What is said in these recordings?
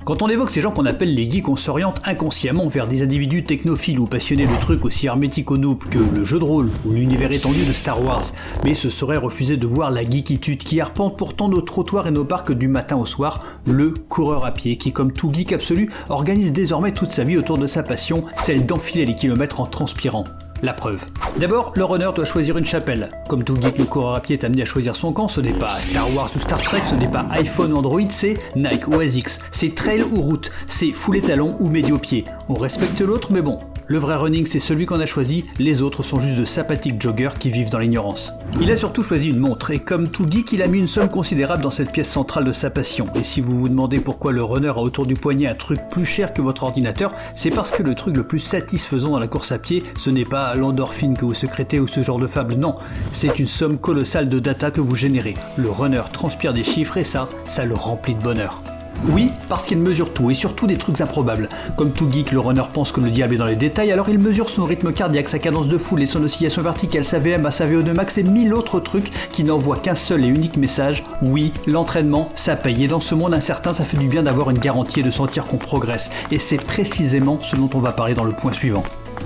Quand on évoque ces gens qu'on appelle les geeks, on s'oriente inconsciemment vers des individus technophiles ou passionnés de trucs aussi hermétiques aux noobs que le jeu de rôle ou l'univers étendu de Star Wars, mais ce serait refuser de voir la geekitude qui arpente pourtant nos trottoirs et nos parcs du matin au soir, le coureur à pied qui, comme tout geek absolu, organise désormais toute sa vie autour de sa passion, celle d'enfiler les kilomètres en transpirant. La preuve. D'abord, le runner doit choisir une chapelle. Comme tout geek, le coureur à pied est amené à choisir son camp, ce n'est pas Star Wars ou Star Trek, ce n'est pas iPhone ou Android, c'est Nike ou ASICS, c'est trail ou route, c'est foulé talons ou médio-pied. On respecte l'autre, mais bon. Le vrai running, c'est celui qu'on a choisi, les autres sont juste de sympathiques joggers qui vivent dans l'ignorance. Il a surtout choisi une montre, et comme tout geek, il a mis une somme considérable dans cette pièce centrale de sa passion. Et si vous vous demandez pourquoi le runner a autour du poignet un truc plus cher que votre ordinateur, c'est parce que le truc le plus satisfaisant dans la course à pied, ce n'est pas l'endorphine que vous sécrétez ou ce genre de fable, non. C'est une somme colossale de data que vous générez. Le runner transpire des chiffres et ça le remplit de bonheur. Oui, parce qu'il mesure tout, et surtout des trucs improbables. Comme tout geek, le runner pense que le diable est dans les détails, alors il mesure son rythme cardiaque, sa cadence de foule et son oscillation verticale, sa VM, sa VO2 max et 1000 autres trucs qui n'envoient qu'un seul et unique message. Oui, l'entraînement, ça paye, et dans ce monde incertain, ça fait du bien d'avoir une garantie et de sentir qu'on progresse. Et c'est précisément ce dont on va parler dans le point suivant.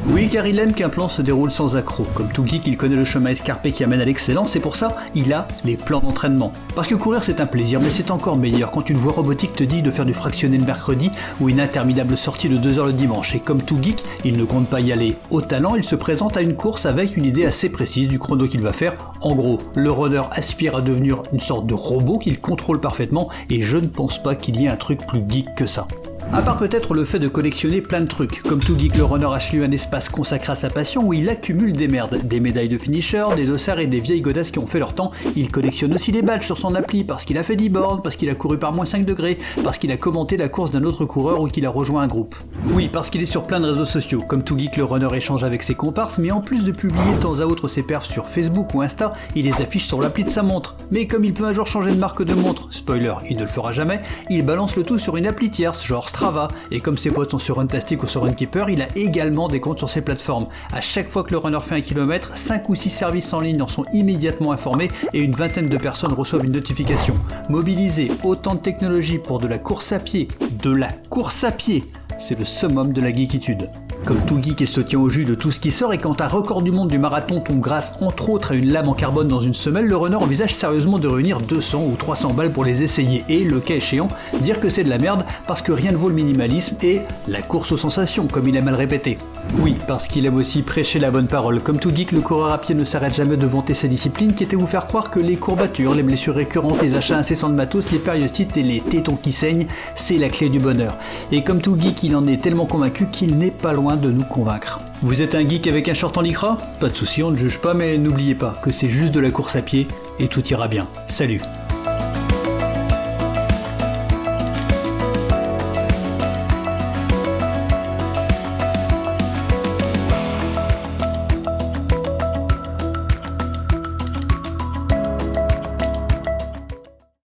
Oui, car il aime qu'un plan se déroule sans accroc. Comme tout geek, il connaît le chemin escarpé qui amène à l'excellence et pour ça, il a les plans d'entraînement. Parce que courir c'est un plaisir, mais c'est encore meilleur quand une voix robotique te dit de faire du fractionné le mercredi ou une interminable sortie de 2 heures le dimanche. Et comme tout geek, il ne compte pas y aller au talent, il se présente à une course avec une idée assez précise du chrono qu'il va faire. En gros, le runner aspire à devenir une sorte de robot qu'il contrôle parfaitement et je ne pense pas qu'il y ait un truc plus geek que ça. À part peut-être le fait de collectionner plein de trucs. Comme tout geek, le runner a chez lui un espace consacré à sa passion où il accumule des merdes, des médailles de finisher, des dossards et des vieilles godasses qui ont fait leur temps. Il collectionne aussi les badges sur son appli parce qu'il a fait 10 bornes, parce qu'il a couru par moins 5 degrés, parce qu'il a commenté la course d'un autre coureur ou qu'il a rejoint un groupe. Oui, parce qu'il est sur plein de réseaux sociaux. Comme tout geek, le runner échange avec ses comparses, mais en plus de publier de temps à autre ses perfs sur Facebook ou Insta, il les affiche sur l'appli de sa montre. Mais comme il peut un jour changer de marque de montre, spoiler, il ne le fera jamais, il balance le tout sur une appli tierce, genre Strava, et comme ses potes sont sur Runtastic ou sur Runkeeper, il a également des comptes sur ces plateformes. À chaque fois que le runner fait un kilomètre, 5 ou 6 services en ligne en sont immédiatement informés et une vingtaine de personnes reçoivent une notification. Mobiliser autant de technologie pour de la course à pied, c'est le summum de la geekitude. Comme tout geek, il se tient au jus de tout ce qui sort et quand un record du monde du marathon tombe grâce entre autres à une lame en carbone dans une semelle, le runner envisage sérieusement de réunir 200 ou 300 balles pour les essayer et, le cas échéant, dire que c'est de la merde parce que rien ne vaut le minimalisme et la course aux sensations, comme il aime à le répéter. Oui, parce qu'il aime aussi prêcher la bonne parole. Comme tout geek, le coureur à pied ne s'arrête jamais de vanter sa discipline qui était vous faire croire que les courbatures, les blessures récurrentes, les achats incessants de matos, les périostites et les tétons qui saignent, c'est la clé du bonheur. Et comme tout geek, il en est tellement convaincu qu'il n'est pas loin de nous convaincre. Vous êtes un geek avec un short en lycra ? Pas de souci, on ne juge pas, mais n'oubliez pas que c'est juste de la course à pied et tout ira bien. Salut.